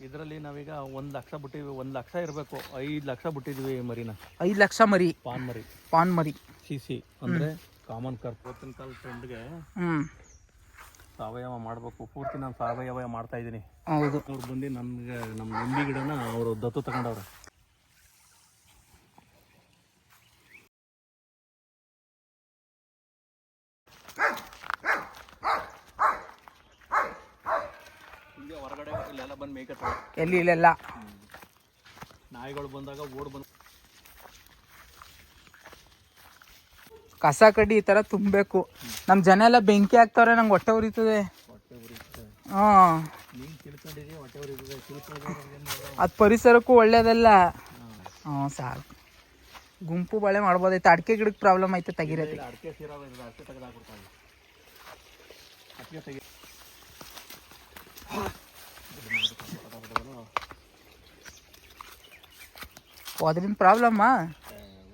ಇದರಲ್ಲಿ ನಾವೀಗ 1,00,000 ಬಿಟ್ಟಿವಿ. 1,00,000 ಇರಬೇಕು. 5,00,000 ಬಿಟ್ಟಿದ್ವಿ ಮರಿನ. 5,00,000 ಮರಿ ಪಾನ್ ಮರಿ CC ಅಂದರೆ ಕಾಮನ್ ಕರ್ಪ್. ಇವತ್ತಿನ ಕಾಲ ಟ್ರೆಂಡ್ಗೆ ಸಾವಯವ ಮಾಡಬೇಕು. ಪೂರ್ತಿ ನಾನು ಸಾವಯವ ಮಾಡ್ತಾ ಇದ್ದೀನಿ. ಹೌದು. ಅವ್ರು ಬಂದು ನಮಗೆ ನಮ್ಮ ನಿಂಬೆ ಗಿಡನ ಅವರು ದತ್ತು ತಗೊಂಡವ್ರೆ. ಹಿಂಗೆ ಹೊರಗಡೆ ಇಲ್ಲೆಲ್ಲ ಬಂದು ಮೇಯ್ಕತ್ತಾರೆ. ಎಲ್ಲಿ ಇಲ್ಲೆಲ್ಲ ನಾಯಿಗಳು ಬಂದಾಗ ಓಡ್ ಬಂದು ಕಸ ಕಡ್ಡಿ ಈ ಥರ ತುಂಬಬೇಕು. ನಮ್ಮ ಜನ ಎಲ್ಲ ಬೆಂಕಿ ಹಾಕ್ತವ್ರೆ, ನಂಗೆ ಹೊಟ್ಟೆ ಉರಿತದೆ. ಹಾಂ, ಅದು ಪರಿಸರಕ್ಕೂ ಒಳ್ಳೇದಲ್ಲ. ಹ್ಞೂ ಸಾಕು. ಗುಂಪು ಬಳೆ ಮಾಡ್ಬೋದೈತೆ. ಅಡಿಕೆ ಗಿಡಕ್ಕೆ ಪ್ರಾಬ್ಲಮ್ ಐತೆ, ತೆಗಿರತ್ತೆ. ಅದರಿಂದ ಪ್ರಾಬ್ಲಮ್ಮಾ?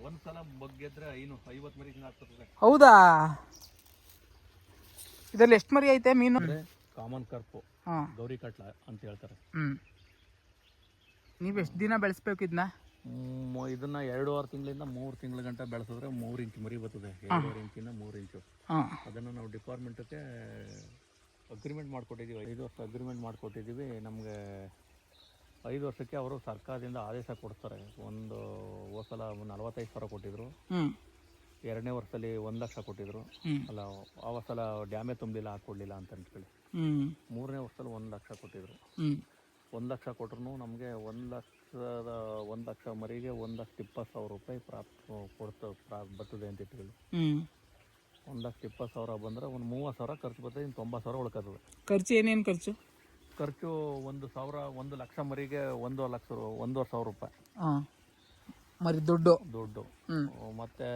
ಒಂದ್ಸಲ ಬಗ್ಗೆದ್ರೆ 50 ಮರಿ ಆಗ್ತದೆ. ಹೌದಾ? ಇದರಲ್ಲಿ ಎಷ್ಟು ಮರಿ ಐತೆ ಮೀನು? ಕಾಮನ್ ಕರ್ಪು, ಗೌರಿ ಕಟ್ಲ ಅಂತ ಹೇಳ್ತಾರೆ. ನೀವು ಎಷ್ಟು ದಿನ ಬೆಳೆಸ್ಬೇಕು ಇದನ್ನ? ಇದನ್ನ 2.5 ತಿಂಗಳಿಂದ 3 ತಿಂಗಳ ಗಂಟ ಬೆಳೆಸಿದ್ರೆ 3 ಇಂಚ್ ಮರಿ ಬರ್ತದೆ. 2.5 ಇಂಚಿಂದ 3 ಇಂಚು. ಅದನ್ನು ನಾವು ಡಿಪಾರ್ಟ್ಮೆಂಟ್ಗೆ ಅಗ್ರಿಮೆಂಟ್ ಮಾಡಿಕೊಟ್ಟಿದ್ದೀವಿ. 5 ವರ್ಷ ಅಗ್ರಿಮೆಂಟ್ ಮಾಡಿಕೊಟ್ಟಿದ್ದೀವಿ. ನಮಗೆ 5 ವರ್ಷಕ್ಕೆ ಅವರು ಸರ್ಕಾರದಿಂದ ಆದೇಶ ಕೊಡ್ತಾರೆ. ಹೋದ ಸಲ 45,000 ಕೊಟ್ಟಿದ್ರು. 2ನೇ ವರ್ಷದಲ್ಲಿ 1,00,000 ಕೊಟ್ಟಿದ್ರು. ಅಲ್ಲ, ಆ ಸಲ ಡ್ಯಾಮೇ ತುಂಬಲಿಲ್ಲ, ಹಾಕೊಡ್ಲಿಲ್ಲ ಅಂತ ಅನ್ಕೊಳ್ಳಿ. 3ನೇ ವರ್ಷದಲ್ಲಿ 1,00,000 ಕೊಟ್ಟಿದ್ರು. 1,00,000 ಕೊಟ್ರು ನಮಗೆ 1,00,000 ಮರಿಗೆ 1,20,000 ರೂಪಾಯಿ ಬರ್ತದೆ ಅಂತ ಇಟ್ಕೊಳ್ಳಿ. 1,20,000 ಬಂದರೆ ಒಂದು 30,000 ಖರ್ಚು ಬರ್ತದೆ. ಇನ್ನು 90,000 ಉಳ್ಕೊತದೆ. ಖರ್ಚು ಏನೇನು ಖರ್ಚು? 1,00,000 ಮರಿಗೆ 1,50,000 ರೂಪಾಯಿ ಮರಿ ದುಡ್ಡು. ಮತ್ತೆ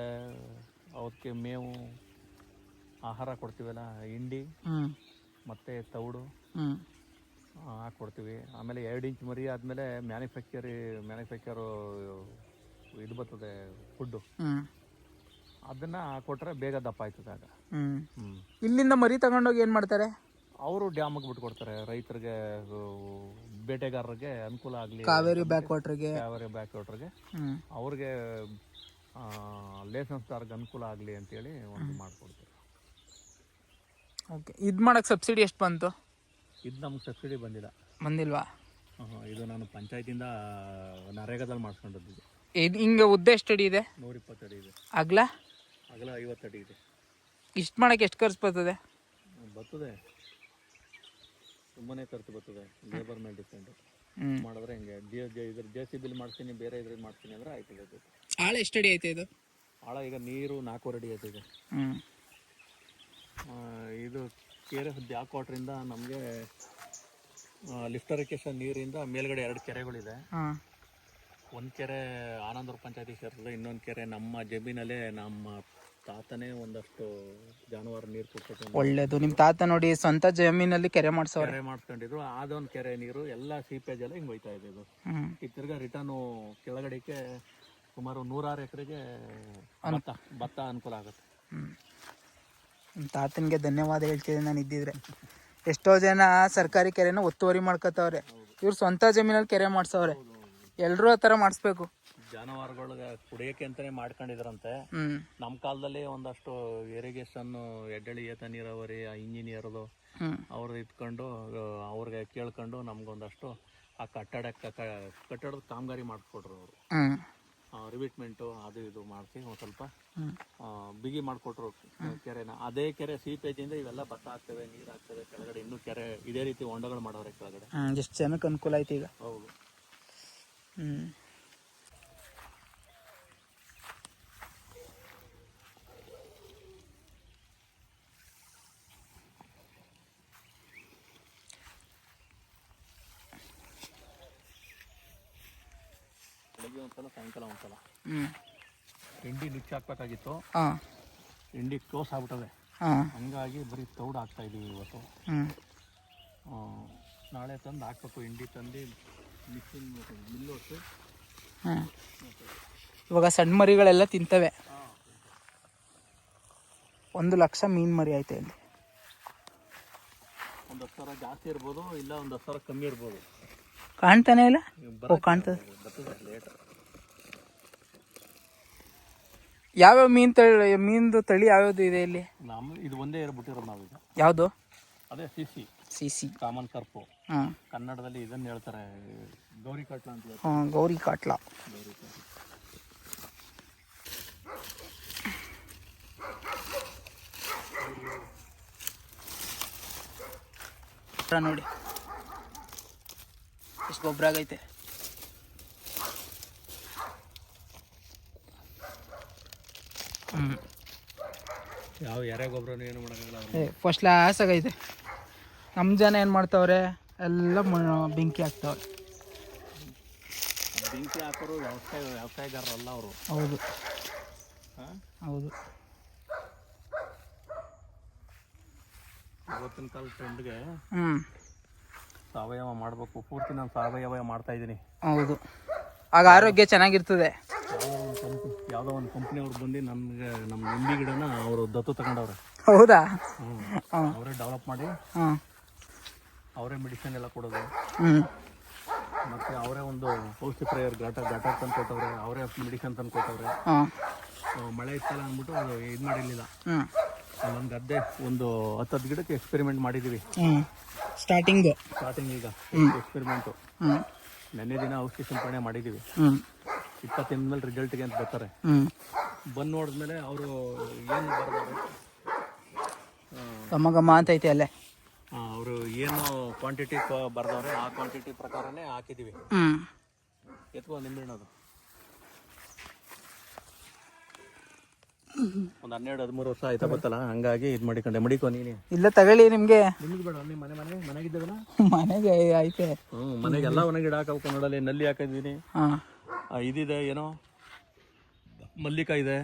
ಅವಕ್ಕೆ ಮೇವು, ಆಹಾರ ಕೊಡ್ತೀವಲ್ಲ, ಹಿಂಡಿ ಮತ್ತೆ ತೌಡು ಹಾಕ್ಕೊಡ್ತೀವಿ. ಆಮೇಲೆ 2 ಇಂಚ್ ಮರಿ ಆದಮೇಲೆ ಮ್ಯಾನುಫ್ಯಾಕ್ಚರು ಇದು ಬರ್ತದೆ ಫುಡ್ಡು. ಅದನ್ನು ಹಾಕೊಟ್ರೆ ಬೇಗ ದಪ್ಪ ಆಯ್ತದೆ. ಆಗ ಇಲ್ಲಿಂದ ಮರಿ ತಗೊಂಡೋಗಿ ಏನು ಮಾಡ್ತಾರೆ? ಅವರು ಡ್ಯಾಮಿಗೆ ಬಿಟ್ಕೊಡ್ತಾರೆ. ರೈತರಿಗೆ, ಬೇಟೆಗಾರರಿಗೆ ಅನುಕೂಲ ಆಗಲಿ. ಕಾವೇರಿ ಬ್ಯಾಕ್ ವಾಟ್ರಿಗೆ ಅವ್ರಿಗೆ ಲೈಸೆನ್ಸ್ದಾರ್ಗೆ ಅನುಕೂಲ ಆಗಲಿ ಅಂತೇಳಿ ಒಂದು ಮಾಡಿಕೊಡ್ತಾರೆ. ಓಕೆ. ಇದು ಮಾಡೋಕ್ಕೆ ಸಬ್ಸಿಡಿ ಎಷ್ಟು ಬಂತು? ಇದು ನಮ್ಗೆ ಸಬ್ಸಿಡಿ ಬಂದಿಲ್ವಾ? ಇದು ನಾನು ಪಂಚಾಯತಿಂದ ನರೇಗಾದಲ್ಲಿ ಮಾಡಿಸ್ಕೊಂಡದ್ದು. ಇದು ಹಿಂಗೆ ಉದ್ದ ಎಷ್ಟು ಅಡಿ ಇದೆ? 120 ಅಡಿ ಇದೆ. ಅಗಲ 50 ಅಡಿ ಇದೆ. ಇಷ್ಟು ಮಾಡೋಕ್ಕೆ ಎಷ್ಟು ಖರ್ಚು ಬರ್ತದೆ? ತುಂಬಾನೇ ಖರ್ಚು ಬರ್ತದೆ. ಲೇಬರ್ ಮೇಲೆ ಡಿಪೆಂಡ್ ಮಾಡಿದ್ರೆ ಹಿಂಗೆ JCB ಮಾಡ್ತೀನಿ, ಬೇರೆ ಇದ್ರಲ್ಲಿ ಮಾಡ್ತೀನಿ ಅಂದ್ರೆ ಆಯ್ತದೆ. ಆಳ ಎಷ್ಟು ಅಡಿ ಐತೆ ಇದು? ಆಳ ಈಗ ನೀರು 4 ಅಡಿ ಐತೆ. ಇದು ಕೆರೆ ಬ್ಯಾಕ್ ವಾಟ್ರಿಂದ ನಮಗೆ ಲಿಫ್ಟ್ ಇರಿಗೇಷನ್ ನೀರಿಂದ ಮೇಲ್ಗಡೆ 2 ಕೆರೆಗಳಿದೆ. ಒಂದು ಕೆರೆ ಆನಂದೂರು ಪಂಚಾಯತಿ ಸೇರ್ತದೆ, ಇನ್ನೊಂದು ಕೆರೆ ನಮ್ಮ ಜಮೀನಲ್ಲೇ ನಮ್ಮ ತಾತನೇ ಒಂದಷ್ಟು ಜಾನುವಾರು ನೀರು ಕೊಡ್ತಾರೆ. ಒಳ್ಳೇದು. ನಿಮ್ಮ ತಾತ ನೋಡಿ ಸ್ವಂತ ಜಮೀನಲ್ಲಿ ಕೆರೆ ಮಾಡಿಸ್ಕೊಂಡಿದ್ರು. ಅದೊಂದು ಕೆರೆ ನೀರು ಎಲ್ಲ ಸೀಪೇಜ್ ಎಲ್ಲ ಹಿಂಗೆ ಹೋಯ್ತಾ ಇದೆ. ಇದು ಈ ತಿರ್ಗಾ ರಿಟರ್ನು ಕೆಳಗಡೆಗೆ ಸುಮಾರು 106 ಎಕರೆಗೆ ಭತ್ತ ಅನುಕೂಲ ಆಗುತ್ತೆ. ನಿಮ್ಮ ತಾತನಿಗೆ ಧನ್ಯವಾದ ಹೇಳ್ತಿದ್ದೆ ನಾನು ಇದ್ದಿದ್ರೆ. ಎಷ್ಟೋ ಜನ ಸರ್ಕಾರಿ ಕೆರೆನ ಒತ್ತುವರಿ ಮಾಡ್ಕೋತವ್ರೆ, ಇವ್ರು ಸ್ವಂತ ಜಮೀನಲ್ಲಿ ಕೆರೆ ಮಾಡ್ಸವ್ರೆ. ಎಲ್ಲರೂ ಆ ಥರ ಮಾಡಿಸ್ಬೇಕು. ಜಾನುವಾರುಗಳಿಗೆ ಕುಡಿಯೋಕೆ ಅಂತಾನೆ ಮಾಡ್ಕೊಂಡಿದ್ರಂತೆ. ನಮ್ಮ ಕಾಲದಲ್ಲಿ ಒಂದಷ್ಟು ಇರಿಗೇಷನ್, ಎಡ್ಡಳಿ ಏತ ನೀರಾವರಿ ಇಂಜಿನಿಯರ್ದು ಅವ್ರದ್ದು ಇಟ್ಕೊಂಡು ಅವ್ರಿಗೆ ಕೇಳ್ಕೊಂಡು ನಮ್ಗೊಂದಷ್ಟು ಆ ಕಟ್ಟಡದ ಕಾಮಗಾರಿ ಮಾಡಿಸ್ಕೊಟ್ರು ಅವರು. ರಿವಿಟ್ಮೆಂಟು ಅದು ಇದು ಮಾಡಿಸಿ ಒಂದು ಸ್ವಲ್ಪ ಬಿಗಿ ಮಾಡಿಕೊಟ್ರು ಕೆರೆನ. ಅದೇ ಕೆರೆ ಸೀಪೇಜಿಂದ ಇವೆಲ್ಲ ಭತ್ತ ಆಗ್ತವೆ, ನೀರು ಆಗ್ತವೆ. ಕೆಳಗಡೆ ಇನ್ನೂ ಕೆರೆ ಇದೇ ರೀತಿ ಹೊಂಡಗಳು ಮಾಡೋರೆ ಕೆಳಗಡೆ. ಎಷ್ಟು ಜನಕ್ಕೆ ಅನುಕೂಲ ಆಯ್ತು ಈಗ. ಹೌದು. ಬೆಳಗ್ಗೆ ಒಂದ್ಸಲ, ಸಾಯಂಕಾಲ ಒಂದ್ಸಲ ಹಿಂಡಿ ನುಚ್ಚು ಹಾಕ್ಬೇಕಾಗಿತ್ತು. ಹಿಂಡಿ ಕ್ಲೋಸ್ ಆಗ್ಬಿಟ್ಟದೆ. ಹಂಗಾಗಿ ಬರೀ ತೌಡು ಹಾಕ್ತಾ ಇದೀವಿ ಇವತ್ತು. ನಾಳೆ ತಂದು ಹಾಕ್ಬೇಕು. ಹಿಂಡಿ ತಂದು ಮಿಕ್ಸಿಂಗ್ ಮಿಲ್ಲು ಹೊತ್ತು. ಇವಾಗ ಸಣ್ಣ ಮರಿಗಳೆಲ್ಲ ತಿಂತವೆ. 1,00,000 ಮೀನು ಮರಿ ಆಯ್ತು ಇಲ್ಲಿ. ಒಂದು 10,000 ಜಾಸ್ತಿ ಇರ್ಬೋದು, ಇಲ್ಲ ಒಂದು 10,000 ಕಮ್ಮಿ ಇರ್ಬೋದು. ಕಾಣ್ತಾನೆ ಇಲ್ಲ. ಓ ಕಾಣ್ತದೆ. ಬರ್ತದೆ ಲೇಟ್. ಯಾವ್ಯಾವ ಮೀನ್ದು ತಳಿ ಯಾವ್ಯಾವ್ದು ಇದೆ ಇಲ್ಲಿ? ಇದು ಒಂದೇ ಬಿಟ್ಟಿರೋದು ನಾವೀಗ. ಯಾವುದು? ಅದೇ ಸಿ ಸಿ ಕಾಮನ್ ಕರ್ಪು. ಹಾಂ, ಕನ್ನಡದಲ್ಲಿ ಇದನ್ನು ಹೇಳ್ತಾರೆ ಗೌರಿ ಕಾಟ್ಲ ಅಂತ ಹೇಳ್ತಾರೆ. ಹಾಂ, ಗೌರಿ ಕಾಟ್ಲ. ನೋಡಿ ಎಷ್ಟು ಗೊಬ್ಬರ ಆಗೈತೆ. ಯಾವ ಎರೆ ಗೊಬ್ಬರನೂ ಏನು ಮಾಡೋಕ್ಕಾಗಲ್ಲ. ಫಸ್ಟ್ ಕ್ಲಾಸ್ ಆಗೈತೆ. ನಮ್ಮ ಜನ ಏನು ಮಾಡ್ತಾವ್ರೆ, ಎಲ್ಲ ಬೆಂಕಿ ಹಾಕ್ತಾವ್ರೆ. ಬೆಂಕಿ ಹಾಕೋರು ವ್ಯವಸಾಯಗಾರರಲ್ಲ ಅವರು. ಹೌದು ಹೌದು. ಇವತ್ತಿನ ಕಾಲ ಟ್ರೆಂಡ್ಗೆ ಸಾವಯವ ಮಾಡಬೇಕು. ಪೂರ್ತಿ ನಾನು ಸಾವಯವ ಮಾಡ್ತಾ ಇದ್ದೀನಿ. ಹೌದು, ಆಗ ಆರೋಗ್ಯ ಚೆನ್ನಾಗಿರ್ತದೆ. ಯಾವುದೋ ಒಂದು ಕಂಪ್ನಿ ಅವ್ರು ಬಂದು ನಮ್ಗೆ ನಮ್ಮ ನಿಂಬೆ ಗಿಡನ ಅವರು ದತ್ತು ತಗೊಂಡವ್ರೆ. ಹೌದಾ? ಅವರೇ ಡೆವಲಪ್ ಮಾಡಿ ಅವರೇ ಮೆಡಿಸಿನ್ ಎಲ್ಲ ಕೊಡೋದು. ಮತ್ತು ಅವರೇ ಒಂದು ಔಷಧಿ ಪ್ರೇಯರ್ ಘಾಟ ತಂದು ಕೊಟ್ಟವ್ರೆ. ಅವರೇ ಮೆಡಿಸಿನ್ ತಂದು ಕೊಟ್ಟವ್ರೆ. ಮಳೆ ಇತ್ತಲ್ಲ ಅಂದ್ಬಿಟ್ಟು ಅದು ಇದು ಮಾಡಿರಲಿಲ್ಲ. ಒಂದು ಗದ್ದೆ ಒಂದು 10 ಗಿಡಕ್ಕೆ ಎಕ್ಸ್ಪೆರಿಮೆಂಟ್ ಮಾಡಿದ್ದೀವಿ. ಸ್ಟಾರ್ಟಿಂಗ್ ಈಗ ಎಕ್ಸ್ಪೆರಿಮೆಂಟು. ನೆನ್ನೆ ದಿನ ಔಷಧಿ ಸಿಂಪಡಣೆ ಮಾಡಿದ್ದೀವಿ. 20 ದಿನದ ಮೇಲೆ ರಿಸಲ್ಟ್ಗೆ ಅಂತ ಬರ್ತಾರೆ. ಬಂದು ನೋಡಿದ್ಮೇಲೆ ಅವರು ಏನು ಬರ್ತಾರೆ, ಗಮ ಅಂತೈತೆ ಅಲ್ಲೇ. ಅವರು ಏನು ಕ್ವಾಂಟಿಟಿ ಬರ್ದವ್ರೆ ಆ ಕ್ವಾಂಟಿಟಿ ಪ್ರಕಾರನೇ ಹಾಕಿದ್ದೀವಿ. ಎತ್ಕೊ ನಿಂಬೆಹಣ್ಣದು ಒಂದು 12-13 ವರ್ಷ ಆಯ್ತಾ ಗೊತ್ತಲ್ಲ. ಹಂಗಾಗಿ ಇದು ಮಡಿಕೊ ನೀನು. ಇಲ್ಲ ತಗೊಳ್ಳಿ, ನಿಮಗೆ ಬೇಡ. ನಿಮ್ಮ ಮನೆಗಿದ್ದಾಗಲ್ಲ ಮನೆಗೆ ಐತೆ. ಮನೆಗೆಲ್ಲ ಒಣ ಗಿಡ ಹಾಕಬೇಕು. ನೋಡಲ್ಲಿ ನಲ್ಲಿ ಹಾಕಿದ್ದೀನಿ. ಇದಿದೆ ಏನೋ ಮಲ್ಲಿಕಾಯಿ ಇದೆ.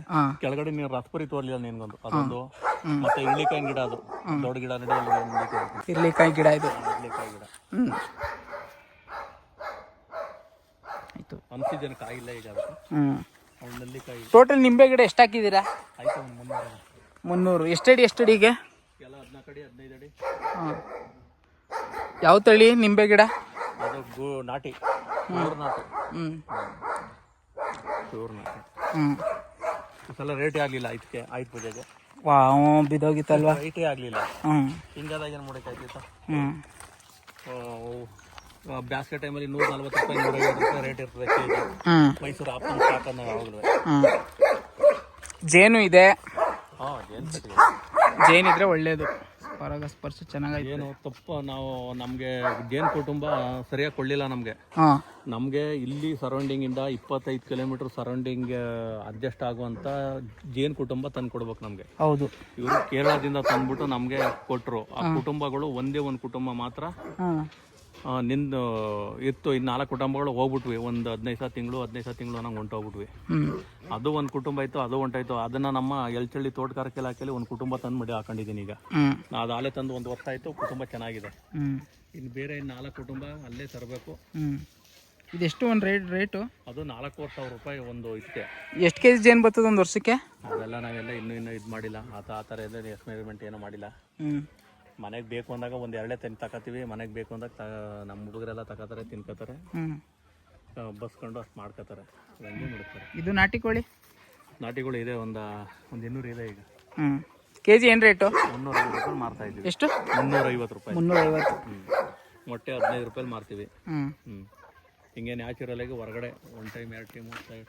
ಕೆಳಗಡೆ ನೀನು ರಸಪರಿ ತೋರ್ಲಿಲ್ಲ ನಿನ್ಗೊಂದು, ಅದೊಂದು. ಮತ್ತೆ ಇರ್ಲಿಕಾಯಿ ಗಿಡ, ಅದು ದೊಡ್ಡ ಗಿಡ ಇರ್ಲಿಕಾಯಿ ಗಿಡ ಇದು. ಇರ್ಲಿಕಾಯಿ ಗಿಡ ಆಯ್ತು. ಅನ್ಸಿದ್ದೇನೆ ಕಾಯಿಲ್ಲ ಈಗ ಅದಕ್ಕೆ. ನೆಲ್ಲಿಕಾಯಿ. ಟೋಟಲ್ ನಿಂಬೆ ಗಿಡ ಎಷ್ಟು ಹಾಕಿದ್ದೀರಾ? ಆಯ್ತು ಒಂದು 300. ಎಷ್ಟಡಿಗೆ? ಎಲ್ಲ 14 ಅಡಿ 15 ಅಡಿ. ಯಾವ ತಳಿ ನಿಂಬೆ ಗಿಡ? ಅದು ನಾಟಿ, ಪ್ಯೂರ್ ನಾಟಿ. ಪ್ಯೂರ್ ನಾಟಿ. ಈ ಸಲ ರೇಟೇ ಆಗಲಿಲ್ಲ. ಆಯ್ತು ಪೂಜೆಗೆ ಬಿದ್ದೋಗಿತ್ತಲ್ವಾ? ರೇಟೇ ಆಗಲಿಲ್ಲ. ಹಿಂಗಾದಾಗ ಏನು ಮಾಡೋಕ್ಕಾಯ್ತಿತ್ತ? ಬ್ಯಾಸ್ಗೆ ಟೈಮಲ್ಲಿ 140 ರೂಪಾಯಿ 150 ರೂಪಾಯಿ ರೇಟ್ ಇರ್ತದೆ ಕೆಜಿ. ಮೈಸೂರು ಆಪನ್ ಸ್ಟಾಕ್ ಅನ್ನೋ ಯಾವಾಗಲೂ. ಜೇನು ಇದೆ. ಜೇನಿದ್ರೆ ಒಳ್ಳೇದು. ಪರಾಗಸ್ಪರ್ಶ ಚೆನ್ನಾಗಿ. ಏನು ತಪ್ಪು, ನಾವು ನಮಗೆ ಜೇನು ಕುಟುಂಬ ಸರಿಯಾಗಿ ಕೊಡಲಿಲ್ಲ ನಮಗೆ ಇಲ್ಲಿ ಸರೌಂಡಿಂಗಿಂದ 25 ಕಿಲೋಮೀಟರ್ ಸರೌಂಡಿಂಗ್ ಅಡ್ಜಸ್ಟ್ ಆಗುವಂಥ ಜೇನು ಕುಟುಂಬ ತಂದು ಕೊಡ್ಬೇಕು ನಮಗೆ. ಹೌದು, ಇವರು ಕೇರಳದಿಂದ ತಂದ್ಬಿಟ್ಟು ನಮಗೆ ಕೊಟ್ಟರು. ಆ ಕುಟುಂಬಗಳು ಒಂದೇ ಒಂದು ಕುಟುಂಬ ಮಾತ್ರ ನಿಂದು ಇತ್ತು. ಇನ್ನು 4 ಕುಟುಂಬಗಳು ಹೋಗ್ಬಿಟ್ವಿ. ಒಂದು 15 ತಿಂಗಳು ನಂಗೆ ಹೊಂಟೋಗ್ಬಿಟ್ವಿ. ಅದು ಒಂದು ಕುಟುಂಬ ಇತ್ತು, ಅದು ಹೊಂಟಾಯ್ತು. ಅದನ್ನ ನಮ್ಮ ಎಲ್ಚಳ್ಳಿ ತೋಟಗಾರಿಕೆ ಇಲಾಖೆಯಲ್ಲಿ ಒಂದು ಕುಟುಂಬ ತಂದು ಮಡಿ ಹಾಕೊಂಡಿದ್ದೀನಿ. ಈಗ ಅದು ಆಲೆ ತಂದು 1 ವರ್ಷ ಆಯ್ತು. ಕುಟುಂಬ ಚೆನ್ನಾಗಿದೆ. ಇನ್ನು ಬೇರೆ 4 ಕುಟುಂಬ ಅಲ್ಲೇ ತರಬೇಕು. ಇದೆಷ್ಟು ಒಂದು ರೇಟು? ಅದು 4,000 ರೂಪಾಯಿ ಒಂದು ಇದಕ್ಕೆ. ಎಷ್ಟು ಕೆಜಿ ಜೇನು ಬರ್ತದೆ ಒಂದು ವರ್ಷಕ್ಕೆ? ಅದೆಲ್ಲ ನಾವೆಲ್ಲ ಇನ್ನೂ ಇದು ಮಾಡಿಲ್ಲ. ಆ ಥರ ಎಕ್ಸ್ಪೆರಿಮೆಂಟ್ ಏನೂ ಮಾಡಿಲ್ಲ. ಮನೆಗೆ ಬೇಕು ಅಂದಾಗ ಒಂದು 2 ತಂದು ತಗೋತೀವಿ. ಮನೆಗೆ ಬೇಕು ಅಂದಾಗ ನಮ್ಮ ಹುಡುಗರೆಲ್ಲ ತಗೋತಾರೆ, ತಿನ್ಕೋತಾರೆ, ಬಸ್ಕೊಂಡು ಅಷ್ಟು ಮಾಡ್ಕೋತಾರೆ. ಹಂಗೆ ಮಾಡ್ತಾರೆ. ಇದು ನಾಟಿ ಕೋಳಿ? ನಾಟಿಗಳು ಇದೆ, ಒಂದು 200 ಇದೆ ಈಗ. ಕೆಜಿ ಏನು ರೇಟು? 350 ರೂಪಾಯಿ ಮಾರ್ತಾ ಇದ್ದೀವಿ. ಎಷ್ಟು? 350 ರೂಪಾಯಿ. 350. ಮೊಟ್ಟೆ 15 ರೂಪಾಯಿ ಮಾರ್ತೀವಿ. ಹಿಂಗೆ ನ್ಯಾಚುರಲಾಗಿ ಹೊರಗಡೆ 1 ಟೈಮ್ 2 ಟೈಮ್